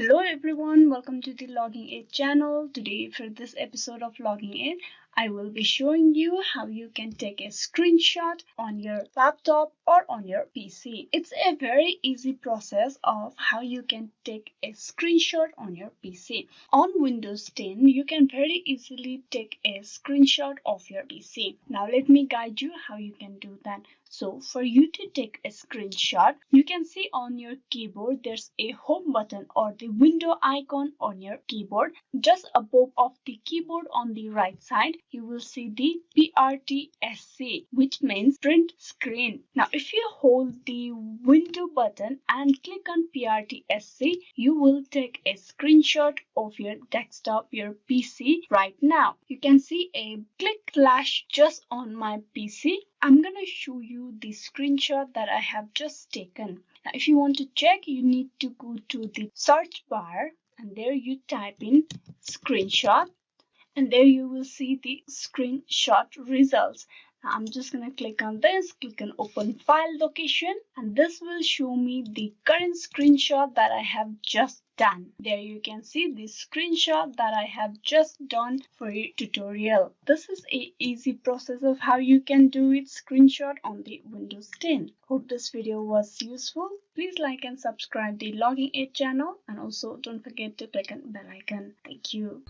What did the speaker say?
Hello everyone, welcome to the Logging Aid channel. Today for this episode of Logging Aid, I will be showing you how you can take a screenshot on your laptop or on your PC. It's a very easy process of how you can take a screenshot on your PC. On Windows 10, you can very easily take a screenshot of your PC. Now let me guide you how you can do that. So for you to take a screenshot, you can see on your keyboard there's a home button or the window icon on your keyboard. Just above of the keyboard on the right side, you will see the PrtScn, which means print screen. Now if you hold the window button and click on PrtScn, you will take a screenshot of your desktop, your PC right now. You can see a click flash just on my PC. I'm gonna show you the screenshot that I have just taken. Now if you want to check, you need to go to the search bar and there you type in screenshot and there you will see the screenshot results. Now I'm just gonna click on this, click on open file location, and this will show me the current screenshot that I have just done. There you can see the screenshot that I have just done for your tutorial. This is a easy process of how you can do it screenshot on the Windows 10. Hope this video was useful. Please like and subscribe the Logging Aid channel, and also don't forget to click on bell icon. Thank you.